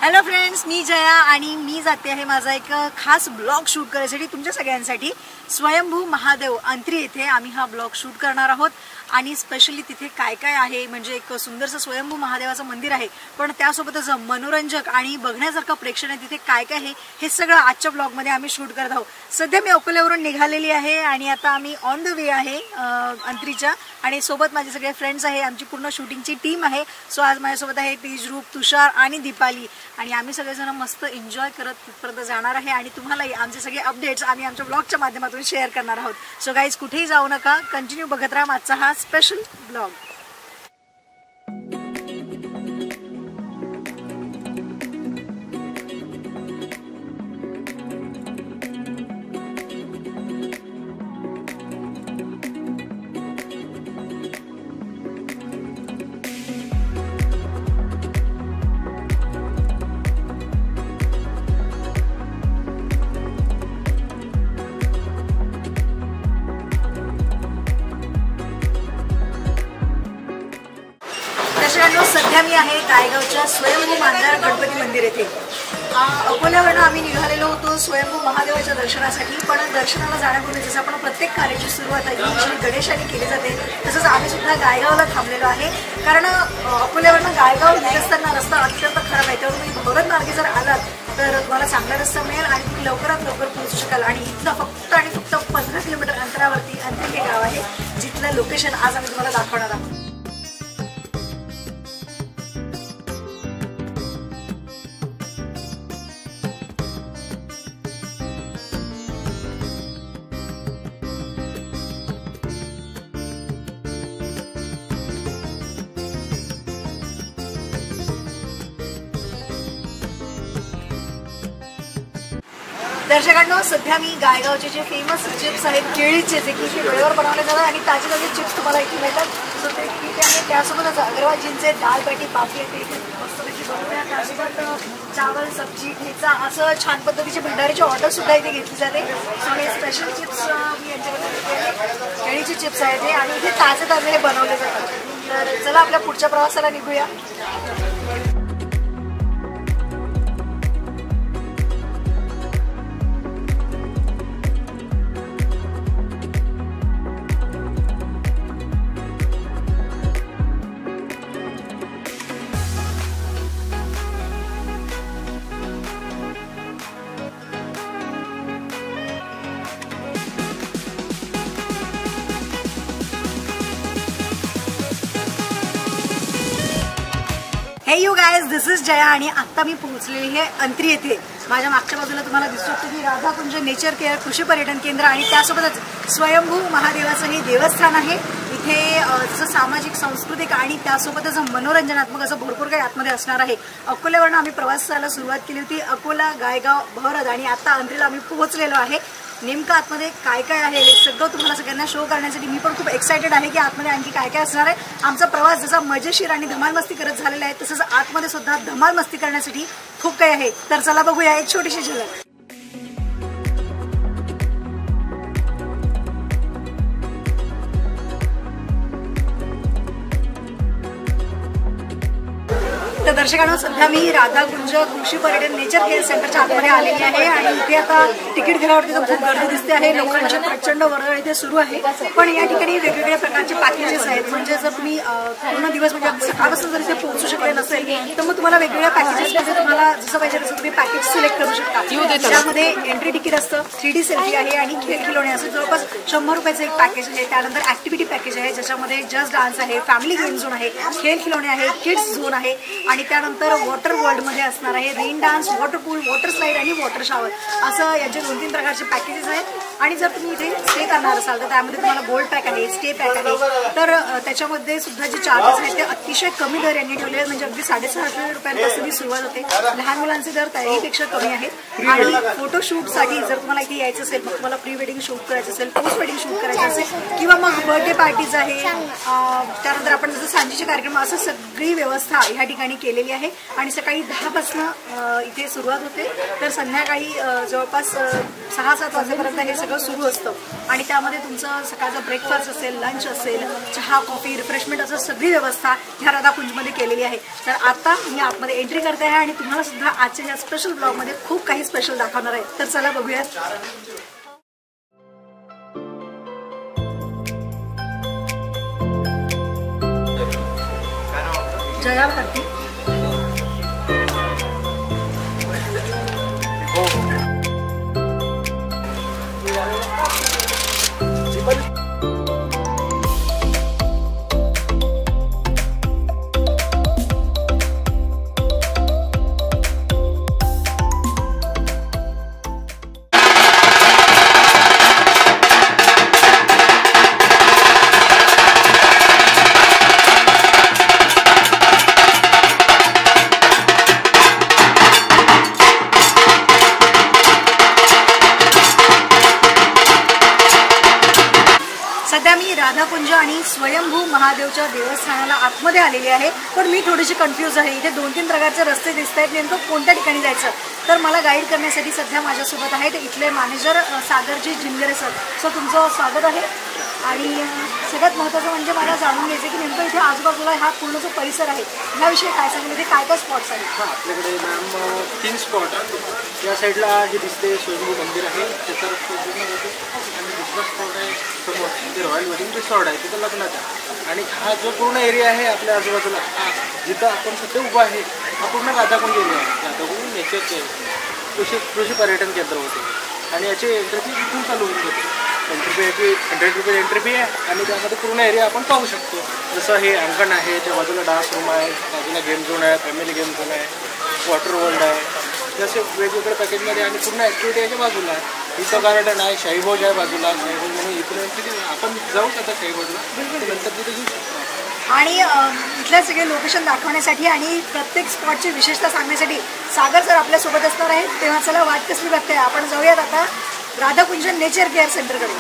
Hello friends, मी जया आणि मी जाते आहे माझा एक खास ब्लॉग शूट करण्यासाठी तुमच्या सगळ्यांसाठी। स्वयंभू महादेव अंत्री येथे आम्ही हा ब्लॉग शूट करणार आहोत आणि स्पेशली तिथे काय काय आहे म्हणजे एक सुंदरसं स्वयंभू महादेवाचं मंदिर आहे, पण त्यासोबतच मनोरंजक आणि बघण्यासारखं प्रेक्षणीय तिथे काय काय आहे हे सगळं आजच्या ब्लॉग मध्ये आम्ही शूट करत आहोत। सध्या मी अकोल्यावरून निघालेली आहे आणि आता आम्ही ऑन द वे आहे अंत्रीच्या, आणि सोबत माझे सगळे फ्रेंड्स आहे, आमची पूर्ण शूटिंगची टीम आहे। सो आज माझ्यासोबत आहे तेजरूप, तुषार आणि दीपाली, आणि आम्ही सगळेजण मस्त एन्जॉय करत तिथपर्यंत जाणार आहे आणि तुम्हालाही आमचे सगळे अपडेट्स आम्ही आमच्या ब्लॉगच्या माध्यमातून शेअर करणार आहोत। सो गाईज, कुठेही जाऊ नका, कंटिन्यू बघत राहा आजचा हा स्पेशल ब्लॉग। सध्या मी आहे गायगावच्या स्वयंभू मांजार गणपती मंदिर येथे। अकोल्यावरून आम्ही निघालेलो होतो स्वयंभू महादेवाच्या दर्शनासाठी, पण दर्शनाला जाण्यापूर्वी जसं आपण प्रत्येक कार्याची सुरुवात आहे गणेशाने केली जाते, तसंच आम्ही सुद्धा गायगावला थांबलेलो आहे। कारण अकोल्यावरून गायगाव येत असताना रस्ता अत्यंत खराब आहे, त्यामुळे तुम्ही भगत मार्गे जर आलात तर तुम्हाला चांगला रस्ता मिळेल आणि तुम्ही लवकरात लवकर पोहोचू शकाल। आणि इथलं फक्त आणि फक्त 15 किलोमीटर अंतरावरती अंत्री हे गाव आहे, जिथलं लोकेशन आज आम्ही तुम्हाला दाखवणार आहोत। दर्शकांनो, सध्या मी गायगावचे जे फेमस चिप्स आहेत केळीचे, जे की वेळेवर बनवले जातात आणि ताजे ताजे चिप्स तुम्हाला इथे मिळतात, सो ते ठीक आहे। त्यासोबतच अग्रवालजींचे दाल बाटी पापलेट मस्तपैकी बनवूया, त्यासोबत चावल सब्जी ठेचा असं छान पद्धतीचे भंडारीची ऑर्डर सुद्धा इथे घेतली जाते। सो हे स्पेशल चिप्स मी यांच्याकडे केळीचे चिप्स आहेत हे, आणि इथे ताजे ताजे बनवले जातात। तर चला आपल्या पुढच्या प्रवासाला निघूया। हे you guys, this is Jaya आणि आता मी पोहोचलेली आहे अंत्री येथे। माझ्या मागच्या बाजूला तुम्हाला दिसतो की राधाकुंज नेचर केअर कृषी पर्यटन केंद्र आणि त्यासोबतच स्वयंभू महादेवाचं हे देवस्थान आहे। इथे जसं सामाजिक, सांस्कृतिक आणि त्यासोबतच मनोरंजनात्मक असं भरपूर काही आतमध्ये असणार आहे। अकोल्यावरून आम्ही प्रवासाला सुरुवात केली होती, अकोला, गायगाव, भरत, आणि आता अंत्रीला आम्ही पोहोचलेलो आहे। नेमकं आतमध्ये काय काय आहे हे सगळं तुम्हाला सगळ्यांना शो करण्यासाठी मी पण खूप एक्सायटेड आहे की आतमध्ये आणखी काय काय असणार आहे। आमचा प्रवास जसा मजेशीर आणि धमाल मस्ती करत झालेला आहे, तसंच आतमध्ये सुद्धा धमाल मस्ती करण्यासाठी खूप काही आहे। तर चला बघूया एक छोटीशी झलक। तर दर्शकांनो, सध्या मी राधाकुंज कृषी पर्यटन नेचर केअर सेंटरच्या आतमध्ये आलेली आहे आणि इथे आता तिकीट घेण्यावरती खूप गर्दी दिसते आहे, लोकांची प्रचंड वर्दळ इथे सुरू आहे। पण या ठिकाणी वेगवेगळ्या प्रकारचे पॅकेजेस आहेत, म्हणजे जर तुम्ही पूर्ण दिवस म्हणजे सकाळपासून जर इथे पोहोचू शकले नसेल तर मग तुम्हाला वेगवेगळ्या पॅकेजेसमध्ये तुम्हाला जसं पाहिजे तसं तुम्ही पॅकेज सिलेक्ट करू शकता। त्यामध्ये एंट्री तिकीट असतं, 3D सेल्फी आहे आणि खेळ खिलोणे असं जवळपास 100 रुपयाचं एक पॅकेज आहे। त्यानंतर ऍक्टिव्हिटी पॅकेज आहे, ज्याच्यामध्ये जस्ट डान्स आहे, फॅमिली गेम झोन आहे, खेळ खिलोणे आहे, किड्स झोन आहे, आणि त्यानंतर वॉटर वर्ल्ड मध्ये असणार आहे रेन डान्स, वॉटर पूल, वॉटर स्लाइड आणि वॉटर शॉवर असं याचे 2-3 प्रकारचे पॅकेजेस आहेत। आणि जर तुम्ही इथे स्टे करणार असाल तर त्यामध्ये तुम्हाला गोल्ड पॅक आहे, स्टे पॅक आहे, तर त्याच्यामध्ये सुद्धा जे चार्जेस आहेत ते अतिशय कमी दर यांनी ठेवले आहेत, म्हणजे अगदी 650 रुपयांपासून सुरुवात होते। लहान मुलांचे दर त्याहीपेक्षा कमी आहेत। आणि फोटोशूटसाठी जर तुम्हाला इथे यायचं असेल, मग तुम्हाला प्री वेडिंग शूट करायचं असेल, पोस्ट वेडिंग शूट करायचं असेल, किंवा मग बर्थडे पार्टीज आहे, त्यानंतर आपण जसं सांजेचे कार्यक्रम, असं सगळी व्यवस्था ह्या ठिकाणी केलेली आहे। आणि सकाळी 10 पासून इथे सुरुवात होते, तर संध्याकाळी जवळपास 6-7 वाजेपर्यंत हे सगळं सुरू असतं। आणि त्यामध्ये तुमचं सकाळचा ब्रेकफास्ट असेल, लंच असेल, चहा, कॉफी, रिफ्रेशमेंट असं सगळी व्यवस्था ह्या राधाकुंजमध्ये केलेली आहे। तर आता मी आतमध्ये एंट्री करते आहे आणि तुम्हाला तुम्हाला सुद्धा आजच्या या स्पेशल ब्लॉगमध्ये खूप काही स्पेशल दाखवणार आहे. तर चला बघूयात. जयावरती सध्या मी राधाकुंज आणि स्वयंभू महादेवच्या देवस्थानाला आतमध्ये आलेली आहे. पण मी थोडीशी कन्फ्यूज आहे. इथे 2-3 प्रकारचे रस्ते दिसत आहेत. नेमकं कोणत्या ठिकाणी जायचं. तर मला गाईड करण्यासाठी सध्या माझ्यासोबत आहेत इथले मॅनेजर सागरजी जिंगरे सर. सर तुमचं स्वागत आहे. आणि सगळ्यात महत्त्वाचं म्हणजे मला जाणून घ्यायचं की नेमकं इथे आजूबाजूला हा पूर्ण जो परिसर आहे ह्याविषयी काय सांगेल. इथे काय काय स्पॉट्स आहेत. हां आपल्याकडे मॅम 3 स्पॉट आहेत. या साईडला जे दिसते स्वयंभू मंदिर आहे त्याचा आणि दुसरा स्पॉट आहे समोर ते रॉयल वेडिंग रिसॉर्ट आहे तिथं लग्नाचा. आणि हा जो पूर्ण एरिया आहे आपल्या आजूबाजूला जिथं आपण सध्या उभा आहे हा पूर्ण राधाकुंज एरिया आहे. राधाकुंज नेचरचे कृषी पर्यटन केंद्र होते. आणि याची एंट्री फी इथून चालू होऊन जाते. एंट्री फी याची 100 रुपये एंट्री फी आहे. आणि त्यामध्ये पूर्ण एरिया आपण पाहू शकतो. जसं हे अंगण आहे त्या बाजूला डान्स रूम आहे बाजूला गेम झोन आहे फॅमिली गेम झोन आहे वॉटर वर्ल्ड आहे जसे वेगवेगळ्या पॅकेजमध्ये. आणि पूर्ण ॲक्टिव्हिटी याच्या बाजूला आहे. इथं गार्डन आहे शाहीभोज आहे बाजूला. शाहीभोज म्हणून इकडे आपण जाऊच आता शाहीभोजला नंतर तिथे घेऊ शकतो. आणि इथल्या सगळे लोकेशन दाखवण्यासाठी आणि प्रत्येक स्पॉटची विशेषता सांगण्यासाठी सागर सर आपल्यासोबत असणार आहेत. तेव्हा चला वाट कसली बघते आपण जाऊयात आता राधाकुंज नेचर केअर सेंटरकडे.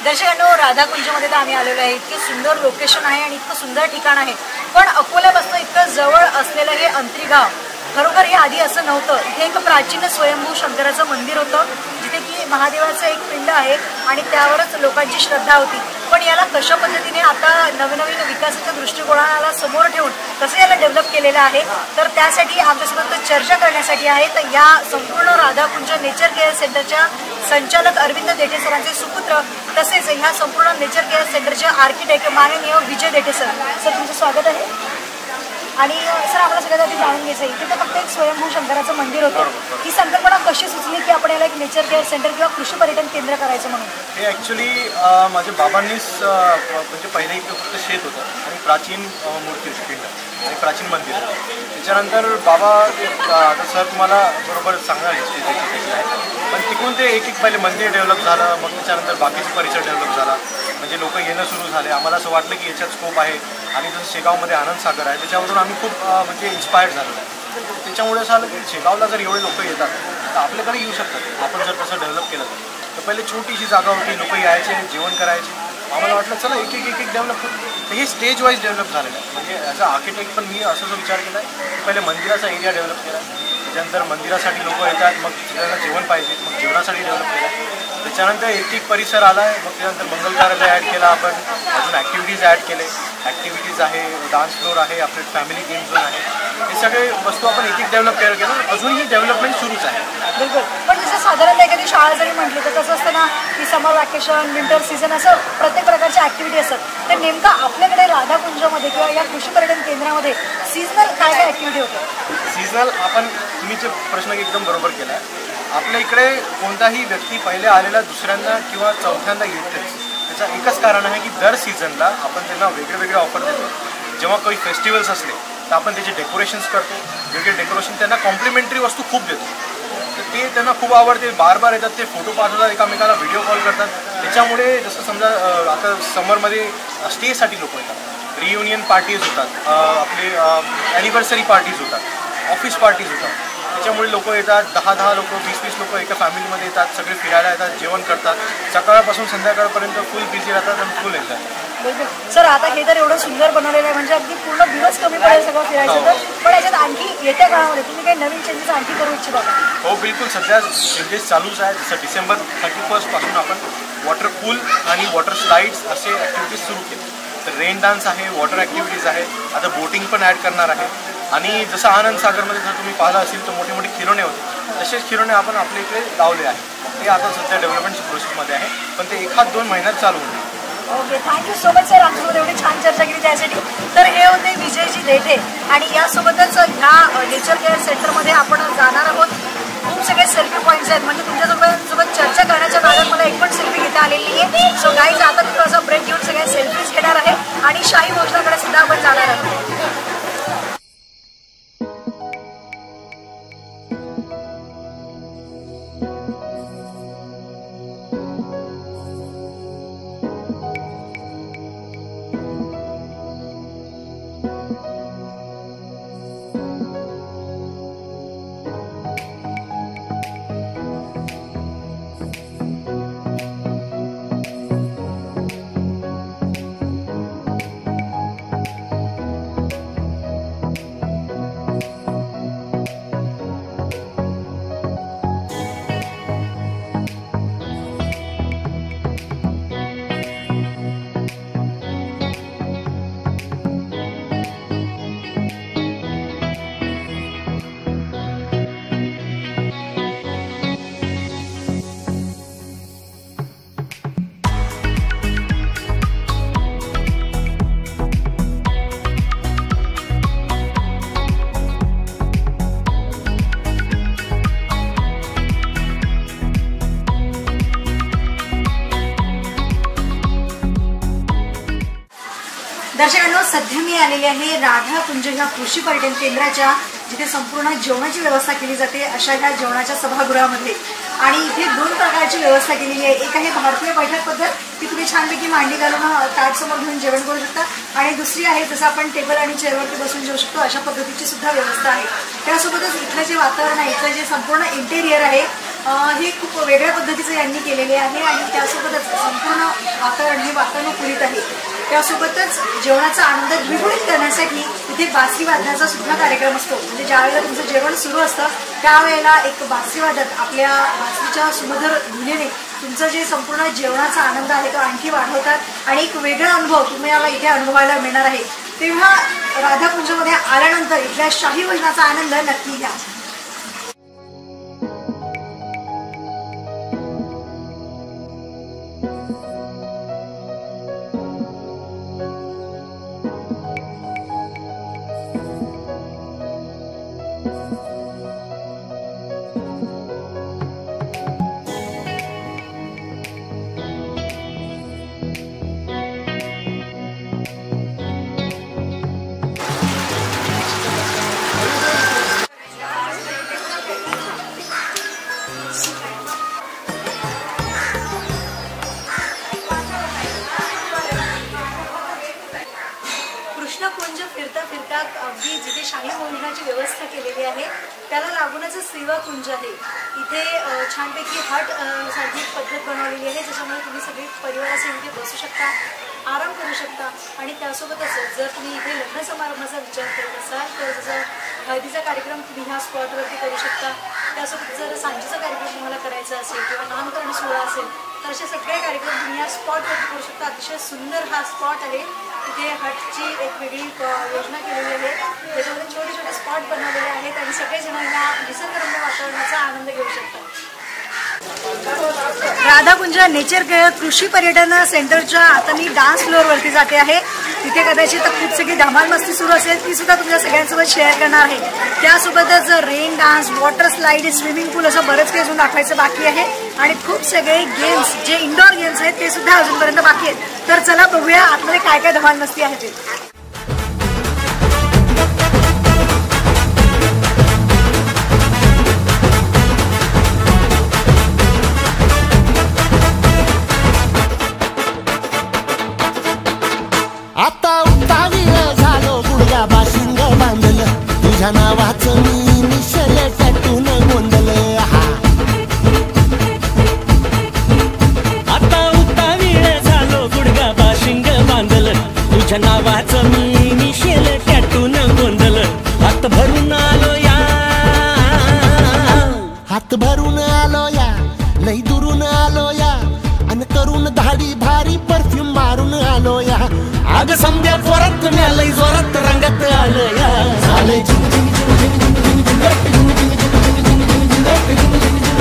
दर्शकांनो राधाकुंजमध्ये तर आम्ही आलेलो आहे. इतके सुंदर लोकेशन आहे आणि इतकं सुंदर ठिकाण आहे. पण अकोल्यापासून इतकं जवळ असलेलं हे अंतरी गाव खरोखर हे आधी असं नव्हतं. इथे एक प्राचीन स्वयंभू शंकराचं मंदिर होतं जिथे की महादेवाचं एक पिंड आहे आणि त्यावरच लोकांची श्रद्धा होती. पण याला कशा पद्धतीने आता नवीन विकासाच्या दृष्टिकोनाला समोर ठेवून कसं याला डेव्हलप केलेलं आहे तर त्यासाठी आमच्यासोबत चर्चा करण्यासाठी आहे. तर या संपूर्ण राधाकुंज नेचर केअर सेंटरच्या संचालक अरविंद देठे सरांचे सुपुत्र तसेच ह्या संपूर्ण नेचर केअर सेंटरचे आर्किटेक्ट माननीय विजय देठे सर. सर तुमचं स्वागत आहे. आणि सर आम्हाला सगळ्यात आधी जाणून घ्यायचं आहे इथे तर फक्त एक स्वयंभू शंकराचं मंदिर होतं. ही संकल्पना कशी सुचली की आपण याला एक नेचर केअर सेंटर किंवा कृषी पर्यटन केंद्र करायचं म्हणून. हे ॲक्च्युली माझ्या बाबांनीच म्हणजे पहिले इकडे फक्त शेत होतं आणि प्राचीन मूर्ती होती पिंड आणि प्राचीन मंदिर होतं. त्याच्यानंतर बाबा आता सर तुम्हाला बरोबर सांगणार हिस्ट्री त्याची आहे. पण तिकडून ते एक पहिले मंदिर डेव्हलप झालं मग त्याच्यानंतर बाकीचा परिसर डेव्हलप झाला म्हणजे लोक येणं सुरू झाले. आम्हाला असं वाटलं की याच्यात स्कोप आहे. आणि जसं शेगावमध्ये आनंद सागर आहे त्याच्यावरून आम्ही खूप म्हणजे इन्स्पायर्ड झालेलो आहे. त्याच्यामुळे असं आलं की शेगावला जर एवढे लोक येतात तर आपल्याकडे येऊ शकतात आपण जर तसं डेव्हलप केलं तर पहिले छोटीशी जागा होती लोक यायचे जेवण करायचे. आम्हाला वाटलं चला एक डेव्हलप तर हे स्टेज वाईज डेव्हलप झालेलं आहे. म्हणजे ॲज अ आर्किटेक्ट पण मी असं जो विचार केला आहे की पहिले मंदिराचा एरिया डेव्हलप केला त्याच्यानंतर मंदिरासाठी लोक येतात मग त्यांना जेवण पाहिजे मग जेवणासाठी डेव्हलप केलं. त्याच्यानंतर एक परिसर आला आहे मग त्यानंतर मंगल कार्यालय ॲड केला आपण अजून ॲक्टिव्हिटीज ॲड केले. ॲक्टिव्हिटीज आहे डान्स फ्लोर आहे आपले फॅमिली गेम झोन आहे. हे सगळे वस्तू आपण एक डेव्हलप केलं अजूनही डेव्हलपमेंट सुरूच आहे. बिलकुल. पण जसं साधारणतः एखादी शाळा जरी म्हटली तर कसं असतं ना की समर वॅकेशन विंटर सीझन असं प्रत्येक प्रकारच्या ॲक्टिव्हिटी असतात. तर नेमकं आपल्याकडे राधाकुंजमध्ये किंवा या कृषी पर्यटन केंद्रामध्ये सीझनल काय काय ॲक्टिव्हिटी होतात. सीझनल आपण तुम्ही जे प्रश्न एकदम बरोबर केला आहे. आपल्या इकडे कोणताही व्यक्ती पहिले आलेला दुसऱ्यांदा किंवा चौथ्यांदा येतेच त्याचं एकच कारण आहे की दर सीझनला आपण त्यांना वेगळे ऑफर देतो. जेव्हा काही फेस्टिवल्स असले तर आपण त्याचे डेकोरेशन्स करतो, वेगळे डेकोरेशन त्यांना कॉम्प्लिमेंटरी वस्तू खूप देतो. तर ते त्यांना खूप आवडते, बार येतात, ते फोटो पाठवतात, एकामेकाला व्हिडिओ कॉल करतात. त्याच्यामुळे जसं समजा आता समरमध्ये स्टेसाठी लोक येतात, रियुनियन पार्टीज होतात, आपले ॲनिव्हर्सरी पार्टीज होतात, ऑफिस पार्टीज होतात. त्याच्यामुळे लोक येतात, 10 लोक 20 लोक एका फॅमिलीमध्ये येतात, सगळे फिरायला येतात, जेवण करतात, सकाळपासून संध्याकाळपर्यंत फुल बिझी राहतात आणि फुल येतात. सर आता हे तर एवढं सुंदर बनवलेलं आहे म्हणजे अगदी पूर्ण दिवस कमी पडेल सगळं फिरायचं तर. पण याच्यात आणखी येत्या काळामध्ये तुम्ही काही नवीन चेंजेस आणखी करू इच्छिता का? हो बिलकुल, सध्या चेंजेस चालूच आहे. जसं डिसेंबर 31 पासून आपण वॉटर पूल आणि वॉटर स्लाइड्स असे ॲक्टिव्हिटीज सुरू केले. तर रेन डान्स आहे, वॉटर ॲक्टिव्हिटीज आहे, आता बोटिंग पण ॲड करणार आहे. आणि जसं आनंद सागरमध्ये जर तुम्ही पाहिलं असेल तर मोठे मोठे खिलोणे होते, तसेच खिलोणे आपण आपल्या इकडे लावले आहे. ते आता सध्या डेव्हलपमेंट प्रोसेसमध्ये आहे, पण ते 1-2 महिन्यात चालू होईल. Okay, thank you so much sir आमच्यासोबत एवढी छान चर्चा केली त्यासाठी. तर हे होते विजयजी देठे आणि यासोबतच ह्या नेचर केअर सेंटरमध्ये आपण जाणार आहोत. खूप सगळे सेल्फी पॉईंट्स आहेत म्हणजे तुमच्यासोबत चर्चा करण्याच्या नादात मला एक पण सेल्फी घेता आलेली आहे. सो गाईज आता मी थोडासा ब्रेक घेऊन सगळ्या सेल्फीज घेणार आहे आणि शाही भोजनाकडे सुद्धा आपण जाणार आहोत. दर्शकांनो, सध्या मी आलेली आहे राधाकुंज ह्या कृषी पर्यटन केंद्राच्या, जिथे संपूर्ण जेवणाची व्यवस्था केली जाते अशा ह्या जेवणाच्या सभागृहामध्ये. आणि इथे 2 प्रकारची व्यवस्था केलेली आहे. एक आहे भारतीय बैठक पद्धत, की तुम्ही छानपैकी मांडी घालून ताट समोर घेऊन जेवण करू शकता. आणि दुसरी आहे जसं आपण टेबल आणि चेअरवरती बसून जेवू शकतो अशा पद्धतीची सुद्धा व्यवस्था आहे. त्यासोबतच इथलं जे वातावरण आहे, इथलं जे संपूर्ण इंटेरियर आहे हे खूप वेगळ्या पद्धतीचं यांनी केलेले आहे. आणि त्यासोबतच संपूर्ण वातावरण हे वातानुकूलित आहे. त्यासोबतच जेवणाचा आनंद द्विगुणित करण्यासाठी इथे बासरी वादनाचा सुद्धा कार्यक्रम असतो. म्हणजे ज्यावेळेला तुमचं जेवण सुरू असतं त्यावेळेला एक बासरी वादक आपल्या बासरीच्या सुमधुर धुनेने तुमचं जे संपूर्ण जेवणाचा आनंद आहे तो आणखी वाढवतात आणि एक वेगळा अनुभव तुम्हाला इथे अनुभवायला मिळणार आहे. तेव्हा राधाकुंजमध्ये आल्यानंतर इथल्या शाही भोजनाचा आनंद नक्की घ्या. कृष्णकुंज फिरता फिरता अगदी जिथे शाही भोजनाची व्यवस्था केलेली आहे त्याला लागूनच सेवा कुंज आहे. इथे छानपैकी हट सारखी पद्धत बनवलेली आहे, ज्याच्यामुळे तुम्ही सगळे परिवारासह इथे बसू शकता, आराम करू शकता. आणि त्यासोबतच जर तुम्ही इथे लग्न समारंभाचा विचार करत असाल तर जसं हळदीचा कार्यक्रम तुम्ही ह्या स्पॉटवरती करू शकता. त्यासोबत जर सांजेचा कार्यक्रम तुम्हाला करायचा असेल किंवा नामकरण सोहळा असेल तर असे सगळे कार्यक्रम तुम्ही ह्या स्पॉटवरती करू शकता. अतिशय सुंदर हा स्पॉट आहे. इथे हटची एक वेगळी योजना केलेली आहे, त्याच्यामध्ये छोटे छोटे स्पॉट बनवलेले आहेत आणि सगळेजण या निसर्गरम्य वातावरणाचा आनंद घेऊ शकतात. राधाकुंज नेचर केअर कृषी पर्यटन सेंटरच्या आता मी डान्स फ्लोअरवरती जाते आहे तिथे कदाचित खूप सगळी धमाल मस्ती सुरू असेल, ती सुद्धा तुमच्या सगळ्यांसोबत शेअर करणार आहे. त्यासोबतच rain dance, water slide, swimming pool असं बरंच काही अजून दाखवायचं बाकी आहे आणि खूप सगळे गेम्स जे इंडोर गेम्स आहेत ते सुद्धा अजूनपर्यंत बाकी आहेत. तर चला बघूया आतमध्ये काय काय धमाल मस्ती आहे ते. आता उत्तावीळ झालो गुडघा बाशिंग बांधलं तुझ्या नावाचं मी निशल टॅटून गोंधलं. आता उत्तावीळ झालो गुडघा बाशिंग बांधलं तुझ्या नावाचं मी निशल टॅटून गोंधलं. हात भरून आलो या, हात भरून आलो या, लई दुरून आलो या, अन करून धाडी भारी परफ्यूम मारून आलो या. अग समद्या जोरात लई जोरात रंगात आलं या. झाले झिंग झिंग झिंग झिंग झिंग झिंग झिंग झिंग झिंग झिंग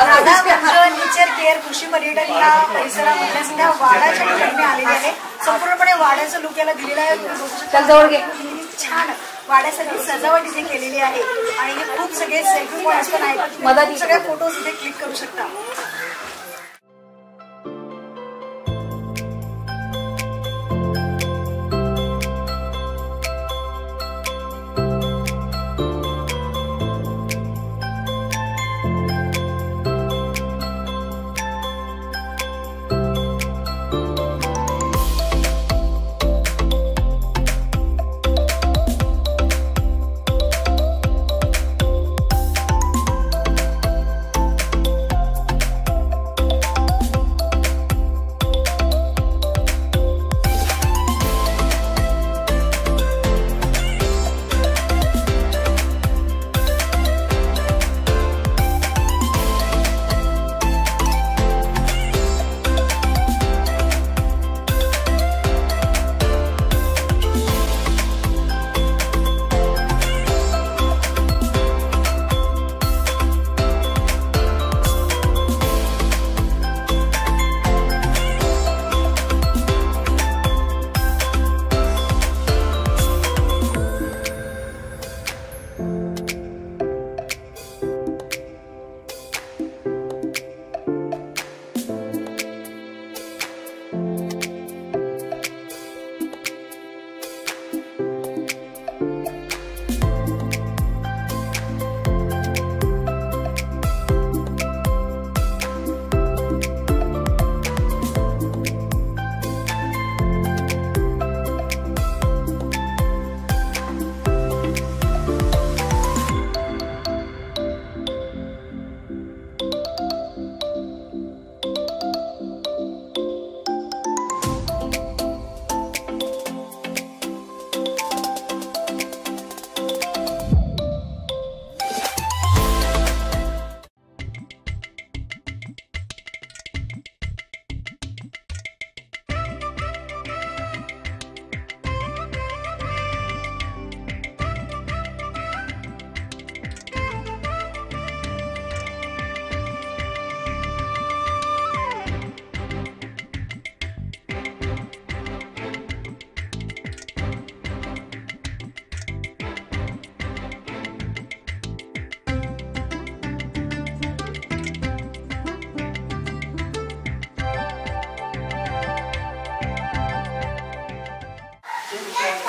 राधा नेचर केअर कृषी पर्यटन या परिसरामधल्या सध्या वाड्याच्या ठिकाणी आलेले आहे. संपूर्णपणे वाड्याचा लुक याला दिलेला आहे. छान वाड्यासाठी सजावट इथे केलेली आहे आणि हे खूप सगळे सेल्फी पॉइंट्स पण आहेत. सगळे फोटोज इथे क्लिक करू शकता.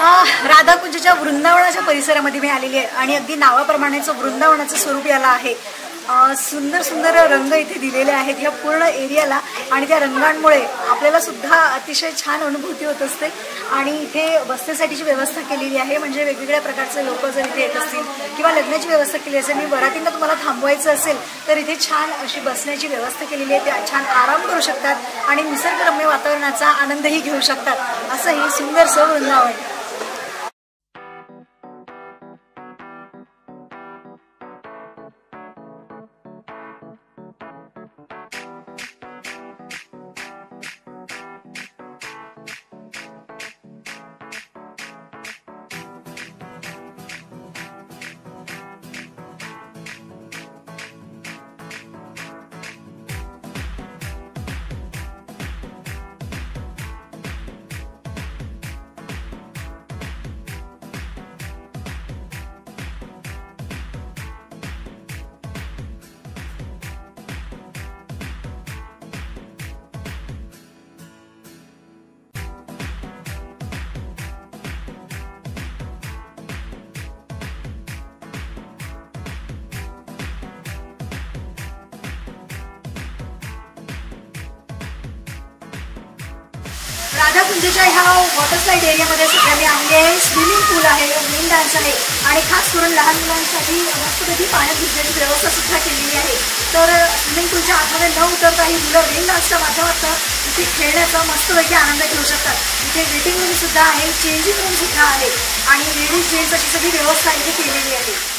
राधाकुंजच्या वृंदावनाच्या परिसरामध्ये मी आलेली आहे आणि अगदी नावाप्रमाणेच वृंदावनाचं स्वरूप याला आहे. सुंदर सुंदर रंग इथे दिलेले आहेत ह्या पूर्ण एरियाला आणि त्या रंगांमुळे आपल्याला सुद्धा अतिशय छान अनुभूती होत असते. आणि इथे बसण्यासाठीची व्यवस्था केलेली आहे, म्हणजे वेगवेगळ्या प्रकारचे लोक जर इथे येत असतील किंवा लग्नाची व्यवस्था केली असेल, मी वरातींना तुम्हाला थांबवायचं असेल तर इथे छान अशी बसण्याची व्यवस्था केलेली आहे. ते छान आराम करू शकतात आणि निसर्गरम्य वातावरणाचा आनंदही घेऊ शकतात. असं हे सुंदरसं वृंदावन. राधाकुंजच्या ह्या वॉटर स्लाईड एरियामध्ये सध्या मी आलेली आहे. स्विमिंग पूल आहे, रेन डान्स आहे आणि खास करून लहान मुलांसाठी मस्तपैकी पाण्यात भिजण्याची व्यवस्था सुद्धा केलेली आहे. तर स्विमिंग पूलच्या आतमध्ये न उतरता ही मुलं रेन डान्सच्या माध्यमातून इथे खेळण्याचा मस्तपैकी आनंद घेऊ शकतात. इथे वेटिंग रूम सुद्धा आहे, चेंजिंग रूम सुद्धा आहे आणि लेडीज जेंट्स अशी सगळी व्यवस्था इथे केलेली आहे.